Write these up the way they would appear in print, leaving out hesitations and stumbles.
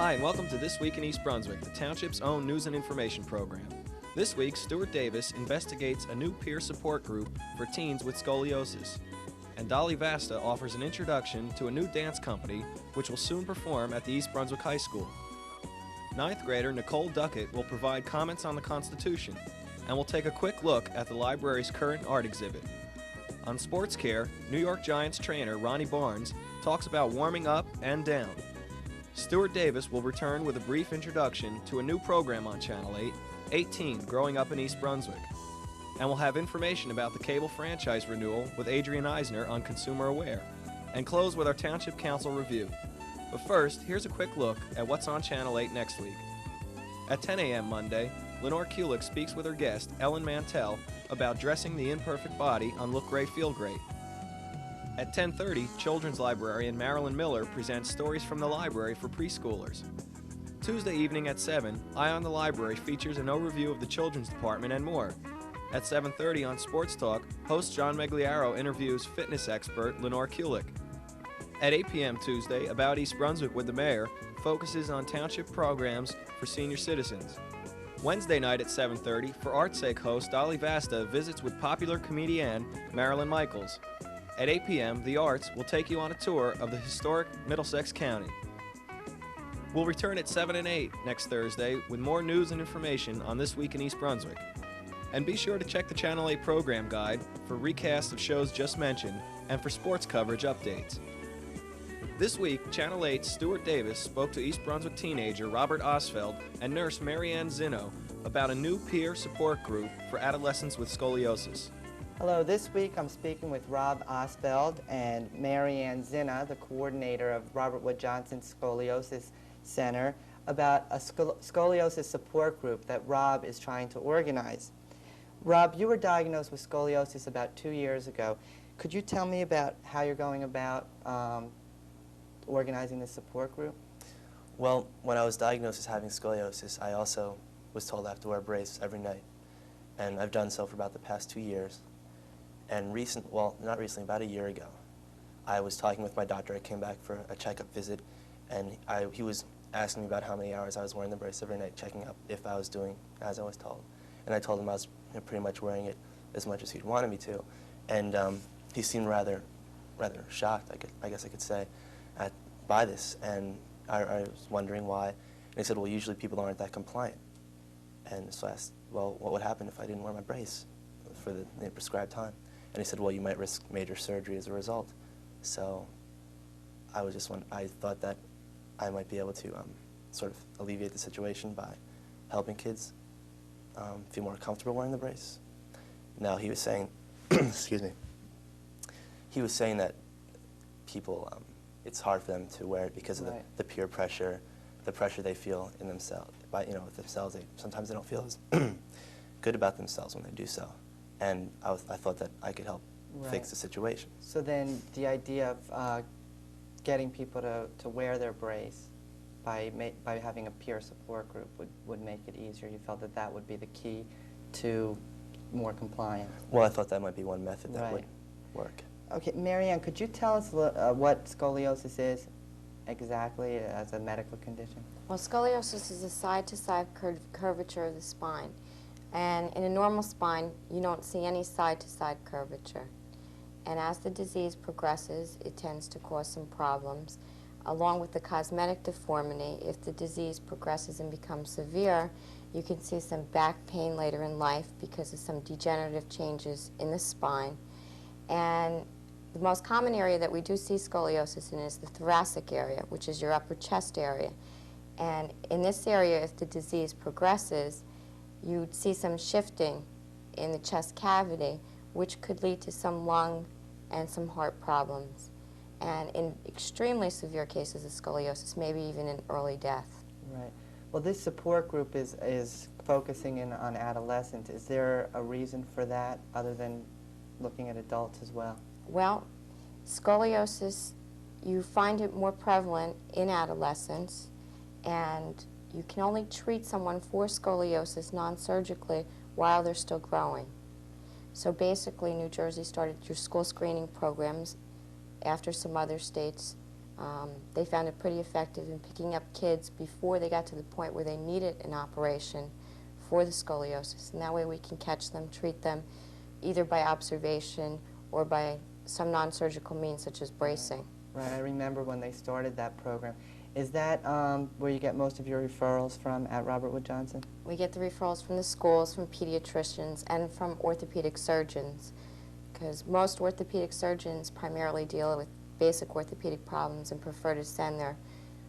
Hi, and welcome to This Week in East Brunswick, the township's own news and information program. This week, Stuart Davis investigates a new peer support group for teens with scoliosis. And Dolly Vasta offers an introduction to a new dance company which will soon perform at the East Brunswick High School. Ninth grader Nicole Duckett will provide comments on the Constitution, and we'll take a quick look at the library's current art exhibit. On Sports Care, New York Giants trainer Ronnie Barnes talks about warming up and down. Stuart Davis will return with a brief introduction to a new program on Channel 8, 18 Growing Up in East Brunswick. And we'll have information about the cable franchise renewal with Adrian Eisner on Consumer Aware, and close with our Township Council review. But first, here's a quick look at what's on Channel 8 next week. At 10 a.m. Monday, Lenore Kulick speaks with her guest, Ellen Mantell, about dressing the imperfect body on Look Great, Feel Great. At 10:30, children's librarian Marilyn Miller presents stories from the library for preschoolers. Tuesday evening at 7, Eye on the Library features an overview of the children's department and more. At 7:30 on Sports Talk, host John Megliaro interviews fitness expert Lenore Kulick. At 8 p.m. Tuesday, About East Brunswick with the Mayor focuses on township programs for senior citizens. Wednesday night at 7:30, For Art's Sake host Dolly Vasta visits with popular comedian Marilyn Michaels. At 8 p.m., The Arts will take you on a tour of the historic Middlesex County. We'll return at 7 and 8 next Thursday with more news and information on This Week in East Brunswick. And be sure to check the Channel 8 program guide for recasts of shows just mentioned and for sports coverage updates. This week, Channel 8's Stuart Davis spoke to East Brunswick teenager Robert Osfeld and nurse Marianne Zinno about a new peer support group for adolescents with scoliosis. Hello, this week I'm speaking with Rob Osfeld and Marianne Zinna, the coordinator of Robert Wood Johnson's Scoliosis Center, about a scoliosis support group that Rob is trying to organize. Rob, you were diagnosed with scoliosis about 2 years ago. Could you tell me about how you're going about organizing this support group? Well, when I was diagnosed as having scoliosis, I also was told I have to wear a brace every night. And I've done so for about the past 2 years. And not recently, about a year ago, I was talking with my doctor. I came back for a checkup visit, and he was asking me about how many hours I was wearing the brace every night, checking up if I was doing as I was told. And I told him I was pretty much wearing it as much as he'd wanted me to. And he seemed rather shocked, I guess I could say, by this. And I was wondering why. And he said, well, usually people aren't that compliant. And so I asked, well, what would happen if I didn't wear my brace for the prescribed time? And he said, well, you might risk major surgery as a result. So I thought that I might be able to sort of alleviate the situation by helping kids feel more comfortable wearing the brace. Now, he was saying, excuse me, he was saying that people, it's hard for them to wear it because of the peer pressure, the pressure they feel in themselves. With themselves, sometimes they don't feel as good about themselves when they do so. And I thought that I could help fix the situation. So then the idea of getting people to wear their brace by having a peer support group would make it easier. You felt that that would be the key to more compliance. Well, I thought that might be one method that would work. Okay, Marianne, could you tell us what scoliosis is exactly as a medical condition? Well, scoliosis is a side-to-side curvature of the spine. And in a normal spine, you don't see any side-to-side curvature. And as the disease progresses, it tends to cause some problems. Along with the cosmetic deformity, if the disease progresses and becomes severe, you can see some back pain later in life because of some degenerative changes in the spine. And the most common area that we do see scoliosis in is the thoracic area, which is your upper chest area. And in this area, if the disease progresses, you'd see some shifting in the chest cavity, which could lead to some lung and some heart problems. And in extremely severe cases of scoliosis, maybe even an early death. Right. Well, this support group is focusing in on adolescents. Is there a reason for that other than looking at adults as well? Well, scoliosis, you find it more prevalent in adolescents, and you can only treat someone for scoliosis non-surgically while they're still growing. So basically, New Jersey started your school screening programs after some other states They found it pretty effective in picking up kids before they got to the point where they needed an operation for the scoliosis. And that way we can catch them, treat them, either by observation or by some non-surgical means such as bracing. Right, I remember when they started that program. Is that where you get most of your referrals from at Robert Wood Johnson? We get the referrals from the schools, from pediatricians, and from orthopedic surgeons, because most orthopedic surgeons primarily deal with basic orthopedic problems and prefer to send their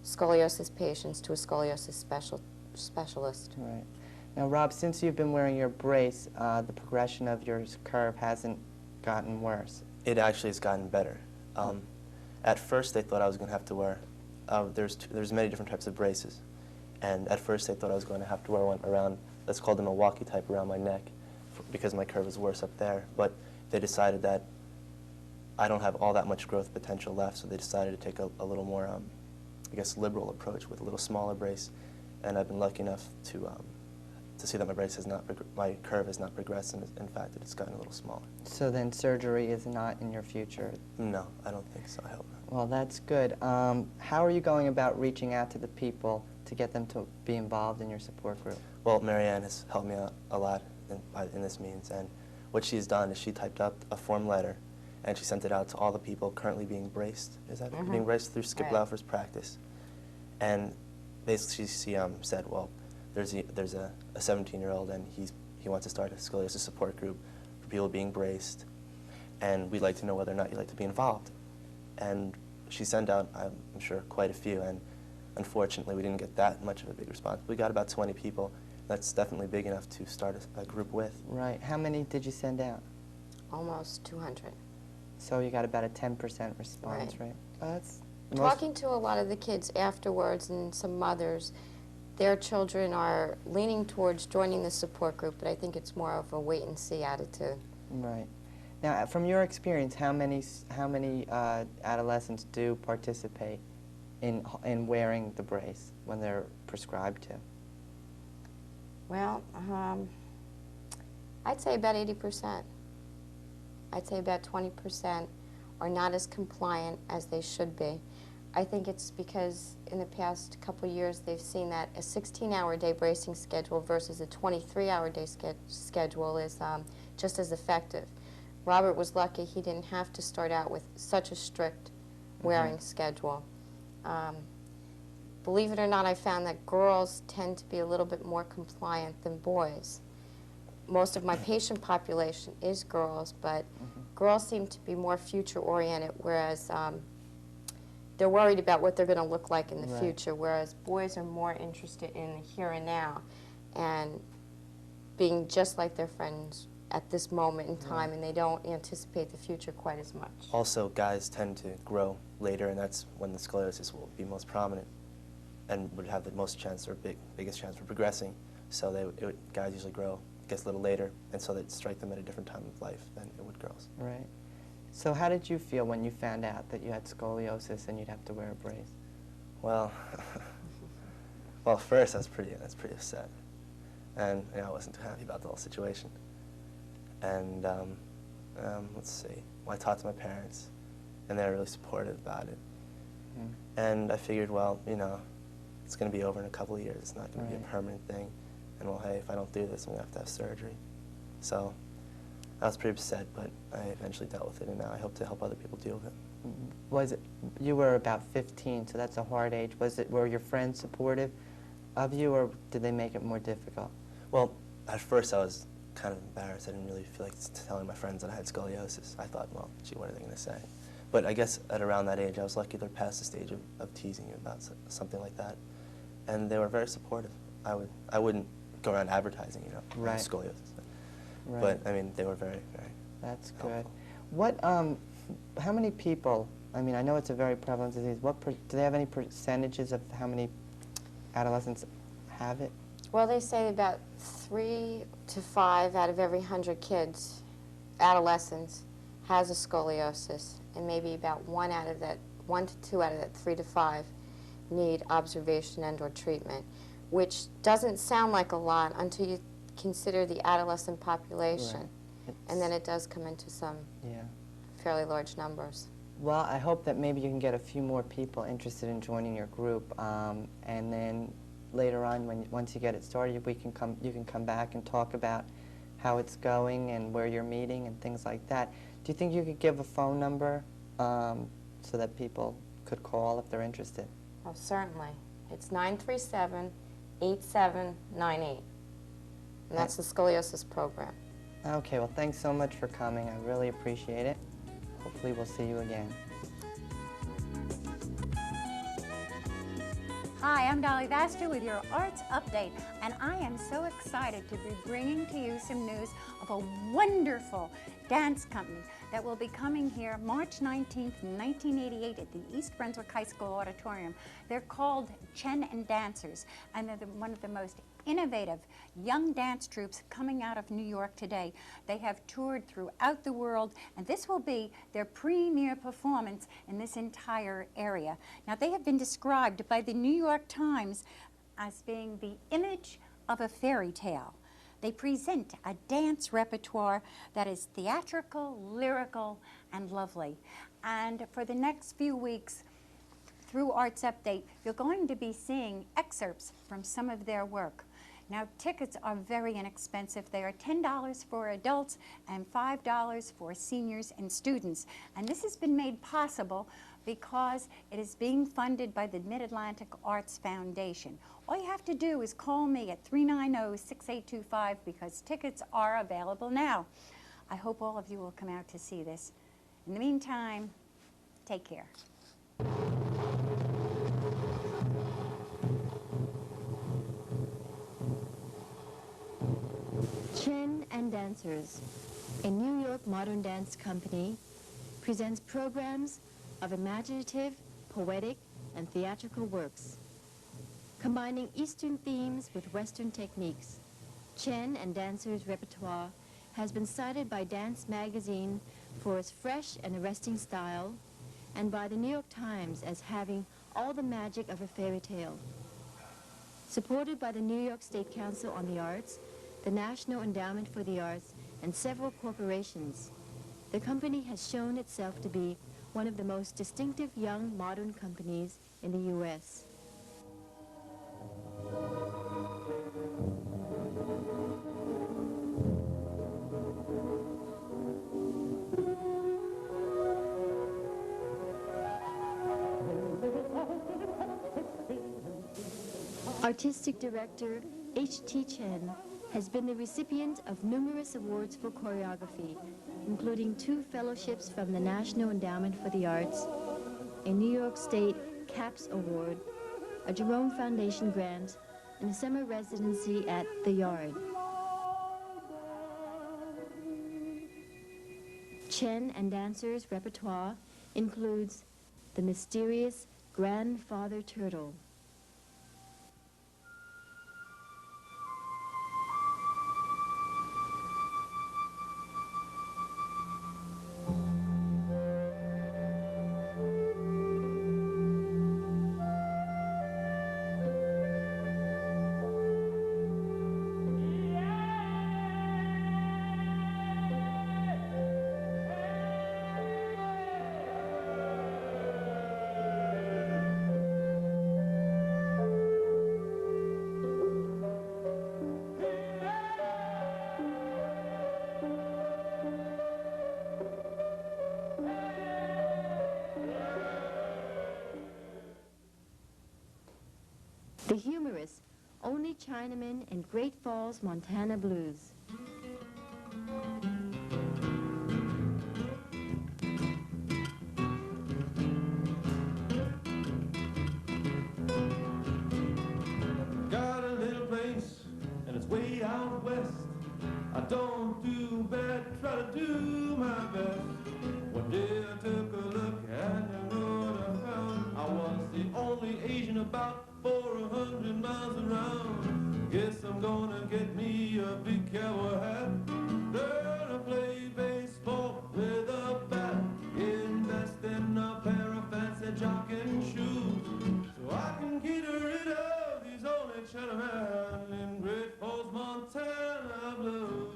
scoliosis patients to a scoliosis specialist. Right. Now, Rob, since you've been wearing your brace, the progression of your curve hasn't gotten worse. It actually has gotten better. At first, they thought I was going to have to wear, there's many different types of braces. And at first, they thought I was going to have to wear one around, that's called the Milwaukee type, around my neck, because my curve is worse up there. But they decided that I don't have all that much growth potential left, so they decided to take a little more, I guess, liberal approach with a little smaller brace. And I've been lucky enough to see that my brace has not, my curve has not progressed, and in fact, it's gotten a little smaller. So then surgery is not in your future? No, I don't think so. I hope not. Well, that's good. How are you going about reaching out to the people to get them to be involved in your support group? Well, Marianne has helped me out a lot in this means, and what she's done is she typed up a form letter, and she sent it out to all the people currently being braced. Is that being braced through Skip Right. Laufer's practice? And basically, she said, well, there's a 17-year-old, and he wants to start a scoliosis support group for people being braced, and we'd like to know whether or not you'd like to be involved. And she sent out, I'm sure, quite a few, and unfortunately, we didn't get that much of a big response. We got about 20 people. That's definitely big enough to start a group with. Right. How many did you send out? Almost 200. So you got about a 10% response, Right. right? That's Talking to a lot of the kids afterwards and some mothers, their children are leaning towards joining the support group, but I think it's more of a wait-and-see attitude. right. Now, from your experience, how many adolescents do participate in wearing the brace when they're prescribed to? Well, I'd say about 80%. I'd say about 20% are not as compliant as they should be. I think it's because in the past couple of years they've seen that a 16-hour day bracing schedule versus a 23-hour day schedule is just as effective. Robert was lucky he didn't have to start out with such a strict wearing schedule. Believe it or not, I found that girls tend to be a little bit more compliant than boys. Most of my patient population is girls, but girls seem to be more future-oriented, whereas they're worried about what they're going to look like in the future, whereas boys are more interested in the here and now and being just like their friends at this moment in time, and they don't anticipate the future quite as much. Also, guys tend to grow later, and that's when the scoliosis will be most prominent and would have the most chance or biggest chance for progressing. So guys usually grow, gets a little later, and so they'd strike them at a different time of life than it would girls. Right. So how did you feel when you found out that you had scoliosis and you'd have to wear a brace? Well, well, first that's pretty upset, and I wasn't too happy about the whole situation. And let's see. Well, I talked to my parents, and they were really supportive about it. And I figured, well, it's going to be over in a couple of years. It's not going to be a permanent thing. And well, hey, if I don't do this, I'm going to have surgery. So I was pretty upset, but I eventually dealt with it, and now I hope to help other people deal with it. You were about 15, so that's a hard age. Were your friends supportive of you, or did they make it more difficult? Well, at first I was kind of embarrassed. I didn't really feel like telling my friends that I had scoliosis. I thought, well, gee, what are they going to say? But I guess at around that age, I was lucky they're past the stage of teasing you about something like that. And they were very supportive. I wouldn't go around advertising, Right. scoliosis. Right. But, I mean, they were very, very That's helpful. good. How many people, I mean, I know it's a very prevalent disease. Do they have any percentages of how many adolescents have it? Well, they say about 3 to 5 out of every 100 kids, adolescents, has a scoliosis, and maybe about 1 to 2 out of that 3 to 5 need observation and/or treatment, which doesn't sound like a lot until you consider the adolescent population, and then it does come into some fairly large numbers. Well, I hope that maybe you can get a few more people interested in joining your group, and then later on, once you get it started, you can come back and talk about how it's going and where you're meeting and things like that. Do you think you could give a phone number so that people could call if they're interested? Oh, certainly. It's 937-8798. And that's the scoliosis program. Okay, well, thanks so much for coming. I really appreciate it. Hopefully we'll see you again. Hi, I'm Dolly Vasta with your Arts Update, and I am so excited to be bringing to you some news of a wonderful dance company that will be coming here March 19th, 1988 at the East Brunswick High School Auditorium. They're called Chen and Dancers, and they're one of the most innovative young dance troupes coming out of New York today. They have toured throughout the world, and this will be their premier performance in this entire area. Now, they have been described by the New York Times as being the image of a fairy tale. They present a dance repertoire that is theatrical, lyrical, and lovely. And for the next few weeks, through Arts Update, you're going to be seeing excerpts from some of their work. Now, tickets are very inexpensive. They are $10 for adults and $5 for seniors and students. And this has been made possible because it is being funded by the Mid-Atlantic Arts Foundation. All you have to do is call me at 390-6825 because tickets are available now. I hope all of you will come out to see this. In the meantime, take care. Chen and Dancers, a New York modern dance company, presents programs of imaginative, poetic, and theatrical works. Combining Eastern themes with Western techniques, Chen and Dancers' repertoire has been cited by Dance Magazine for its fresh and arresting style, and by the New York Times as having all the magic of a fairy tale. Supported by the New York State Council on the Arts, the National Endowment for the Arts, and several corporations, the company has shown itself to be one of the most distinctive young modern companies in the U.S. Artistic Director H.T. Chen has been the recipient of numerous awards for choreography, including 2 fellowships from the National Endowment for the Arts, a New York State CAPS Award, a Jerome Foundation grant, and a summer residency at The Yard. Chen and Dancers' repertoire includes The Mysterious Grandfather Turtle, The humorous Only Chinaman in Great Falls, Montana Blues. Got a little place, and it's way out west. I don't do bad, try to do my best. One day I took a look and you know what I found. I was the only Asian about 400 miles around. Guess I'm gonna get me a big cowboy hat. Learn to play baseball with a bat. Invest in a pair of fancy jockeying shoes, so I can get rid of these only Chinamen in Great Falls, Montana blues.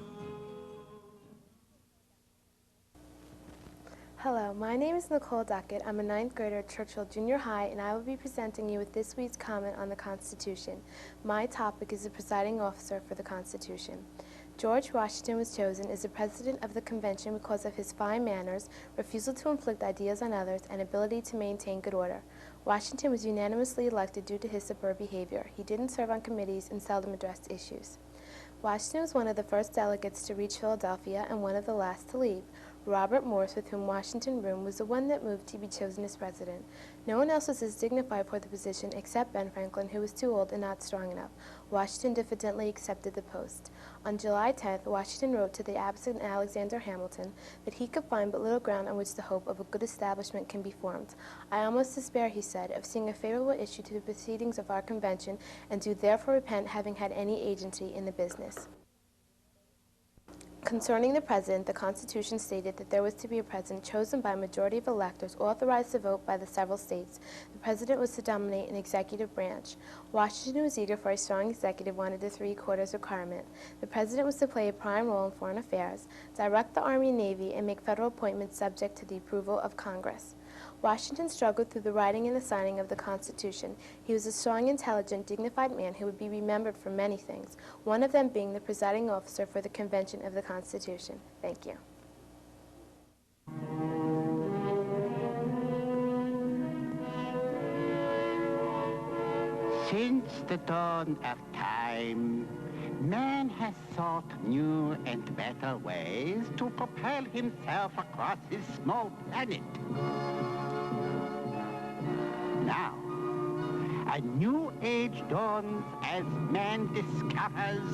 Hello, Hello, my name is Nicole Duckett. I'm a 9th grader at Churchill Junior High, and I will be presenting you with this week's comment on the Constitution. My topic is the presiding officer for the Constitution. George Washington was chosen as the president of the convention because of his fine manners, refusal to inflict ideas on others, and ability to maintain good order. Washington was unanimously elected due to his superb behavior. He didn't serve on committees and seldom addressed issues. Washington was one of the first delegates to reach Philadelphia and one of the last to leave. Robert Morse, with whom Washington roomed, was the one that moved to be chosen as president. No one else was as dignified for the position except Ben Franklin, who was too old and not strong enough. Washington diffidently accepted the post. On July 10th, Washington wrote to the absent Alexander Hamilton that he could find but little ground on which the hope of a good establishment can be formed. I almost despair, he said, of seeing a favorable issue to the proceedings of our convention, and do therefore repent having had any agency in the business. Concerning the president, the Constitution stated that there was to be a president chosen by a majority of electors authorized to vote by the several states. The president was to dominate an executive branch. Washington was eager for a strong executive, wanted the 3/4 requirement. The president was to play a prime role in foreign affairs, direct the Army and Navy, and make federal appointments subject to the approval of Congress. Washington struggled through the writing and the signing of the Constitution. He was a strong, intelligent, dignified man who would be remembered for many things, one of them being the presiding officer for the Convention of the Constitution. Thank you. Since the dawn of time, man has sought new and better ways to propel himself across his small planet. Now, a new age dawns as man discovers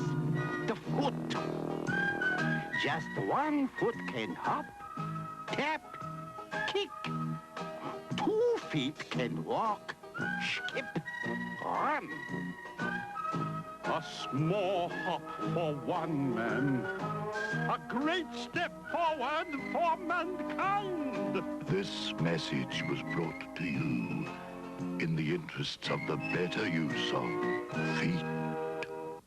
the foot. Just one foot can hop, tap, kick. 2 feet can walk, skip, run. A small hop for one man, a great step forward for mankind. This message was brought to you in the interests of the better use of feet.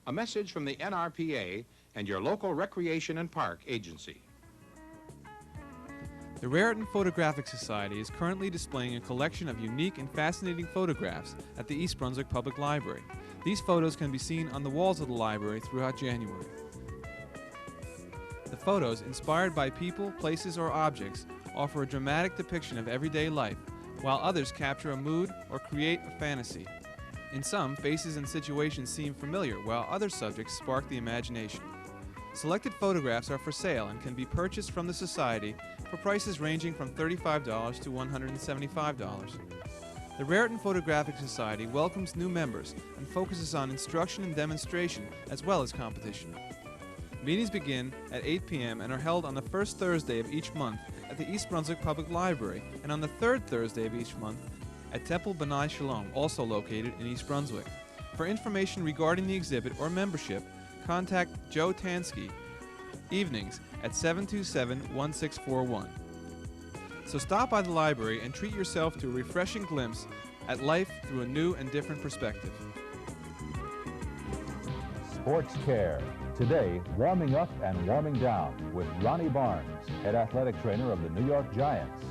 A message from the NRPA and your local Recreation and Park Agency. The Raritan Photographic Society is currently displaying a collection of unique and fascinating photographs at the East Brunswick Public Library. These photos can be seen on the walls of the library throughout January. The photos, inspired by people, places, or objects, offer a dramatic depiction of everyday life, while others capture a mood or create a fantasy. In some, faces and situations seem familiar, while other subjects spark the imagination. Selected photographs are for sale and can be purchased from the Society for prices ranging from $35 to $175. The Raritan Photographic Society welcomes new members and focuses on instruction and demonstration as well as competition. Meetings begin at 8 p.m. and are held on the first Thursday of each month at the East Brunswick Public Library and on the third Thursday of each month at Temple B'nai Shalom, also located in East Brunswick. For information regarding the exhibit or membership, contact Joe Tansky, evenings at 727-1641. So stop by the library and treat yourself to a refreshing glimpse at life through a new and different perspective. Sports Care. Today, warming up and warming down with Ronnie Barnes, head athletic trainer of the New York Giants.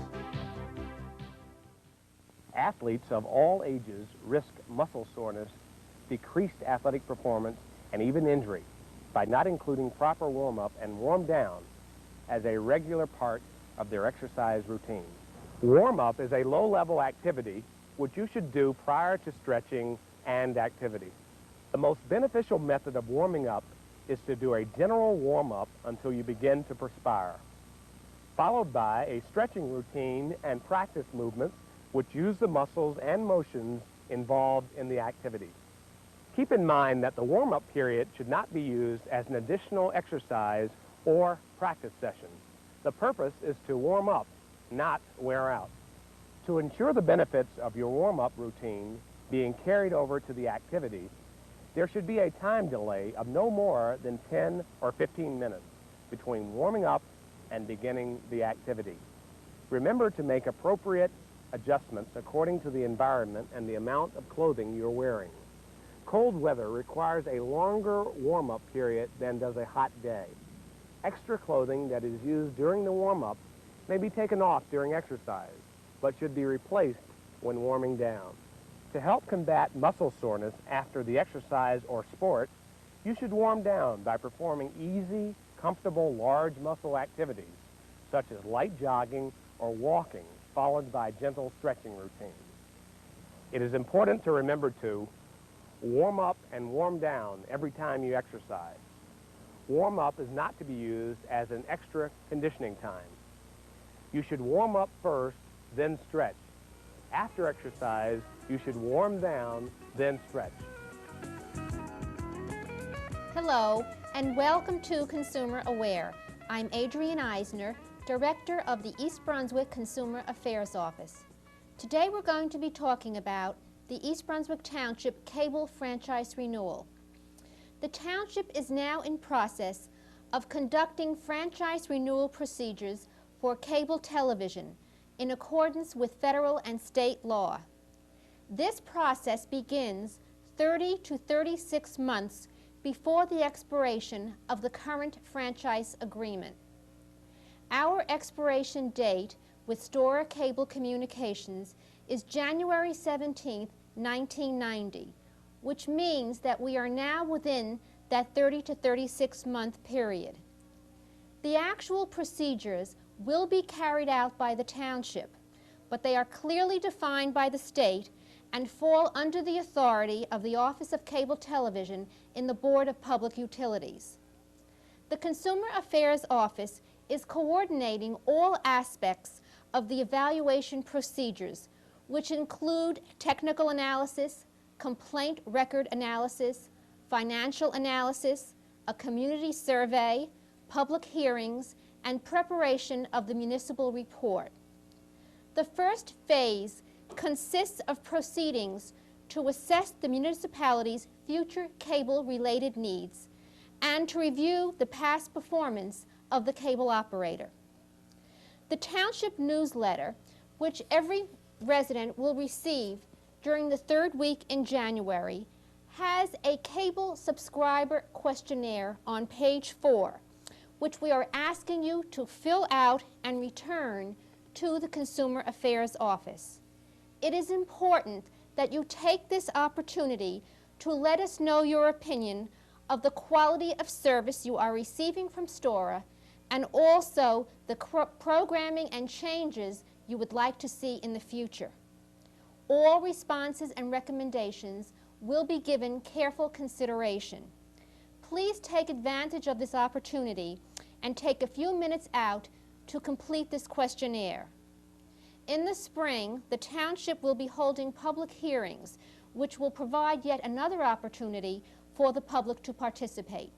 Athletes of all ages risk muscle soreness, decreased athletic performance, and even injury by not including proper warm-up and warm-down as a regular part of their exercise routine. Warm-up is a low-level activity which you should do prior to stretching and activity. The most beneficial method of warming up is to do a general warm-up until you begin to perspire, followed by a stretching routine and practice movements which use the muscles and motions involved in the activity. Keep in mind that the warm-up period should not be used as an additional exercise or practice session. The purpose is to warm up, not wear out. To ensure the benefits of your warm-up routine being carried over to the activity, there should be a time delay of no more than 10 or 15 minutes between warming up and beginning the activity. Remember to make appropriate adjustments according to the environment and the amount of clothing you're wearing. Cold weather requires a longer warm-up period than does a hot day. Extra clothing that is used during the warm-up may be taken off during exercise, but should be replaced when warming down. To help combat muscle soreness after the exercise or sport, you should warm down by performing easy, comfortable, large muscle activities, such as light jogging or walking, followed by gentle stretching routines. It is important to remember to warm up and warm down every time you exercise. Warm up is not to be used as an extra conditioning time. You should warm up first, then stretch. After exercise, you should warm down, then stretch. Hello, and welcome to Consumer Aware. I'm Adrienne Eisner, Director of the East Brunswick Consumer Affairs Office. Today we're going to be talking about the East Brunswick Township Cable Franchise Renewal. The Township is now in process of conducting franchise renewal procedures for cable television in accordance with federal and state law. This process begins 30 to 36 months before the expiration of the current franchise agreement. Our expiration date with Stora Cable Communications is January 17, 1990, which means that we are now within that 30 to 36 month period. The actual procedures will be carried out by the township, but they are clearly defined by the state and fall under the authority of the Office of Cable Television in the Board of Public Utilities. The Consumer Affairs Office is coordinating all aspects of the evaluation procedures, which include technical analysis, complaint record analysis, financial analysis, a community survey, public hearings, and preparation of the municipal report. The first phase consists of proceedings to assess the municipality's future cable-related needs and to review the past performance of the cable operator. The township newsletter, which every resident will receive during the third week in January, has a cable subscriber questionnaire on page 4, which we are asking you to fill out and return to the Consumer Affairs Office. It is important that you take this opportunity to let us know your opinion of the quality of service you are receiving from Stora and also the programming and changes you would like to see in the future. All responses and recommendations will be given careful consideration. Please take advantage of this opportunity and take a few minutes out to complete this questionnaire. In the spring, the township will be holding public hearings, which will provide yet another opportunity for the public to participate.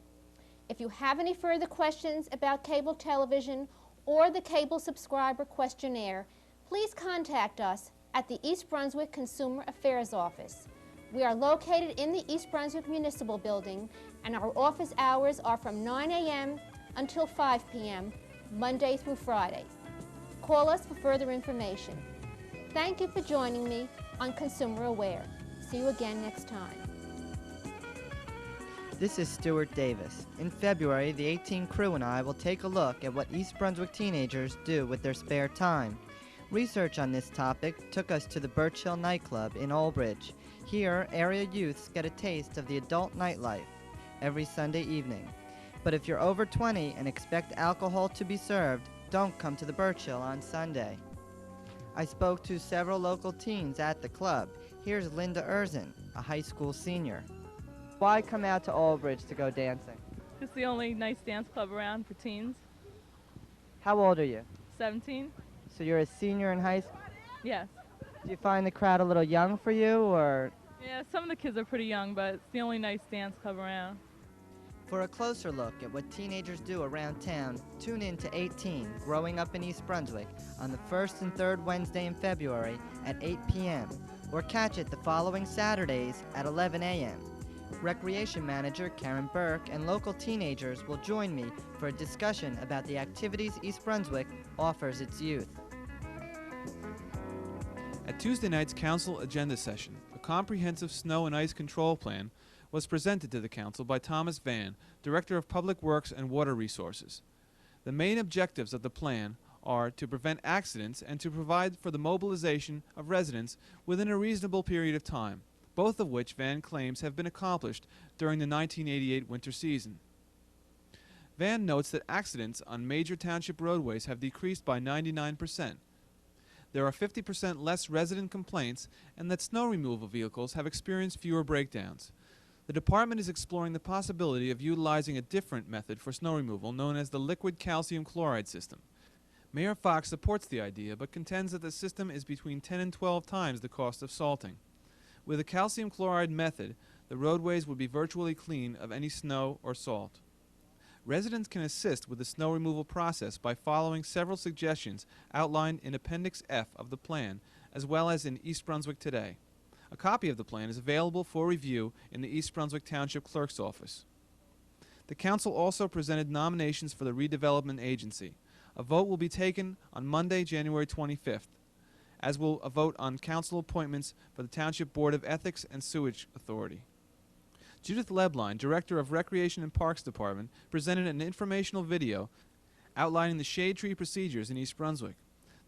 If you have any further questions about cable television or the cable subscriber questionnaire, please contact us at the East Brunswick Consumer Affairs Office. We are located in the East Brunswick Municipal Building, and our office hours are from 9 a.m. until 5 p.m., Monday through Friday. Call us for further information. Thank you for joining me on Consumer Aware. See you again next time. This is Stuart Davis. In February, the 18 crew and I will take a look at what East Brunswick teenagers do with their spare time. Research on this topic took us to the Birch Hill nightclub in Old Bridge. Here, area youths get a taste of the adult nightlife every Sunday evening. But if you're over 20 and expect alcohol to be served, don't come to the Birch Hill on Sunday. I spoke to several local teens at the club. Here's Linda Erzin, a high school senior. Why come out to Old Bridge to go dancing? It's the only nice dance club around for teens. How old are you? 17? So you're a senior in high school? Yes. Do you find the crowd a little young for you, or? Yeah, some of the kids are pretty young, but it's the only nice dance club around. For a closer look at what teenagers do around town, tune in to 18, Growing Up in East Brunswick, on the first and third Wednesday in February at 8 p.m., or catch it the following Saturdays at 11 a.m. Recreation Manager Karen Burke and local teenagers will join me for a discussion about the activities East Brunswick offers its youth. At Tuesday night's council agenda session, a comprehensive snow and ice control plan was presented to the council by Thomas Vann, Director of Public Works and Water Resources. The main objectives of the plan are to prevent accidents and to provide for the mobilization of residents within a reasonable period of time, both of which Van claims have been accomplished during the 1988 winter season. Van notes that accidents on major township roadways have decreased by 99%. There are 50% less resident complaints, and that snow removal vehicles have experienced fewer breakdowns. The department is exploring the possibility of utilizing a different method for snow removal known as the liquid calcium chloride system. Mayor Fox supports the idea but contends that the system is between 10 and 12 times the cost of salting. With a calcium chloride method, the roadways would be virtually clean of any snow or salt. Residents can assist with the snow removal process by following several suggestions outlined in Appendix F of the plan, as well as in East Brunswick Today. A copy of the plan is available for review in the East Brunswick Township Clerk's office. The Council also presented nominations for the Redevelopment Agency. A vote will be taken on Monday, January 25th, as will a vote on council appointments for the Township Board of Ethics and Sewage Authority. Judith Lebline, Director of Recreation and Parks Department, presented an informational video outlining the shade tree procedures in East Brunswick.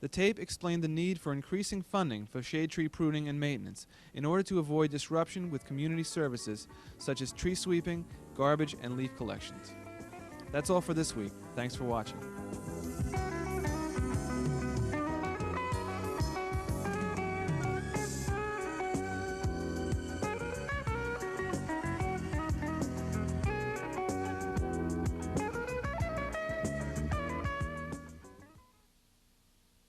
The tape explained the need for increasing funding for shade tree pruning and maintenance in order to avoid disruption with community services such as tree sweeping, garbage, and leaf collections. That's all for this week. Thanks for watching.